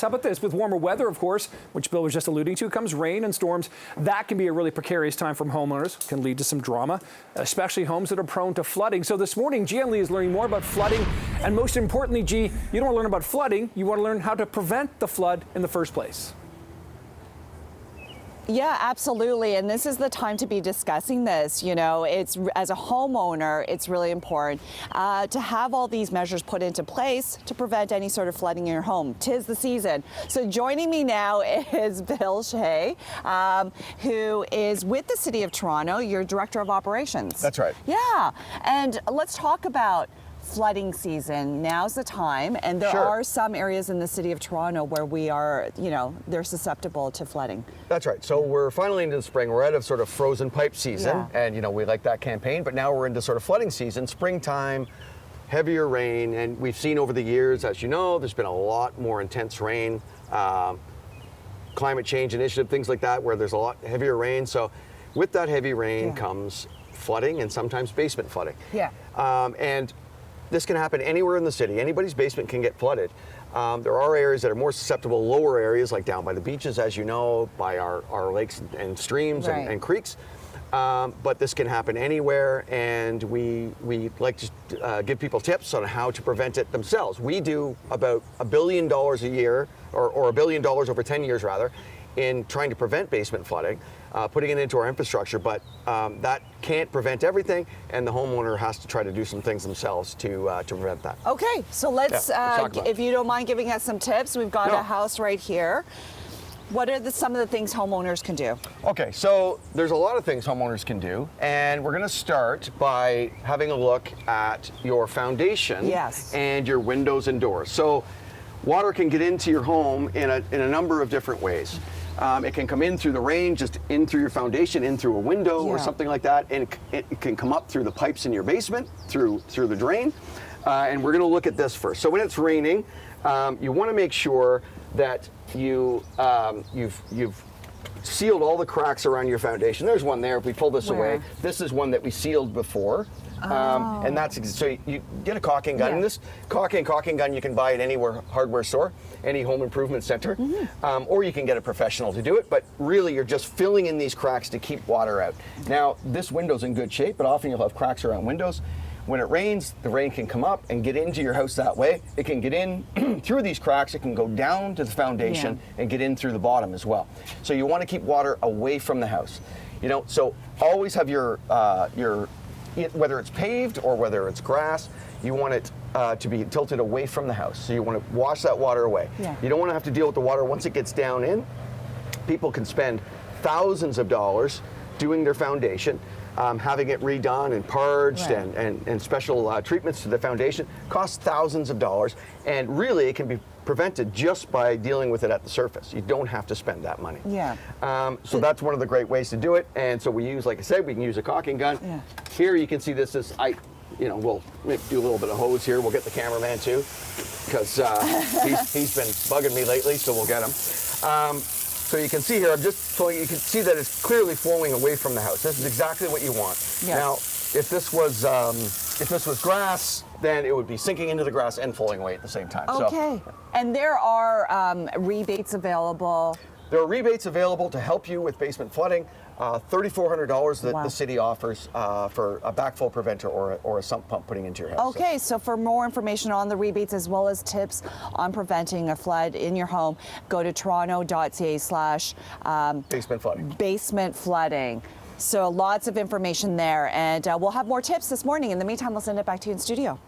How about this? With warmer weather, of course, which Bill was just alluding to, comes rain and storms. That can be a really precarious time for homeowners, can lead to some drama, especially homes that are prone to flooding. So this morning, G. Lee is learning more about flooding. And most importantly, G, you don't want to learn about flooding. You want to learn how to prevent the flood in the first place. Yeah, absolutely. And this is the time to be discussing this. You know, it's as a homeowner, it's really important to have all these measures put into place to prevent any sort of flooding in your home. 'Tis the season. So joining me now is Bill Shea, who is with the City of Toronto, your Director of Operations. That's right. Yeah. And let's talk about flooding season. Now's the time, and there are some areas in the City of Toronto where we are, you know, they're susceptible to flooding. That's right. So we're finally into the spring. We're out of sort of frozen pipe season, and you know, we like that campaign, but now we're into sort of flooding season, springtime, heavier rain, and we've seen over the years, as you know, there's been a lot more intense rain, climate change initiative, things like that, where there's a lot heavier rain. So with that heavy rain comes flooding and sometimes basement flooding. And this can happen anywhere in the city. Anybody's basement can get flooded. There are areas that are more susceptible, lower areas like down by the beaches, as you know, by our lakes and streams and creeks. But this can happen anywhere, and we like to give people tips on how to prevent it themselves. We do about $1 billion a year, or $1 billion over 10 years rather, in trying to prevent basement flooding, putting it into our infrastructure, but that can't prevent everything, and the homeowner has to try to do some things themselves to prevent that. Okay, so let's if you don't mind giving us some tips, we've got a house right here. What are some of the things homeowners can do? Okay, so there's a lot of things homeowners can do, and we're going to start by having a look at your foundation and your windows and doors. So water can get into your home in a number of different ways. It can come in through the rain, just in through your foundation, in through a window or something like that, and it can come up through the pipes in your basement, through the drain. And we're going to look at this first. So when it's raining, you want to make sure that you've sealed all the cracks around your foundation. There's one there. If we pull this away, this is one that we sealed before. And that's so you get a caulking gun. And this caulking gun you can buy at any hardware store, any home improvement center, or you can get a professional to do it. But really, you're just filling in these cracks to keep water out. Now, this window's in good shape, but often you'll have cracks around windows. When it rains, the rain can come up and get into your house that way. It can get in through these cracks. It can go down to the foundation and get in through the bottom as well. So you want to keep water away from the house. You know, so always have your whether it's paved or whether it's grass, you want it to be tilted away from the house. So you want to wash that water away. You don't want to have to deal with the water once it gets down in. People can spend thousands of dollars doing their foundation, having it redone and purged and special treatments to the foundation. Costs thousands of dollars, and really it can be prevented just by dealing with it at the surface. You don't have to spend that money. So that's one of the great ways to do it. And so we use, like I said, we can use a caulking gun. Here you can see this is, we'll do a little bit of hose here. We'll get the cameraman too, because he's been bugging me lately, so we'll get him. So you can see here, you can see that it's clearly flowing away from the house. This is exactly what you want. Now, if this was grass, then it would be sinking into the grass and flowing away at the same time. Okay. And there are rebates available. There are rebates available to help you with basement flooding. $3,400 that the city offers for a backflow preventer or a sump pump putting into your house. Okay, so for more information on the rebates as well as tips on preventing a flood in your home, go to toronto.ca/basement flooding. Basement flooding. So lots of information there, and we'll have more tips this morning. In the meantime, we'll send it back to you in studio.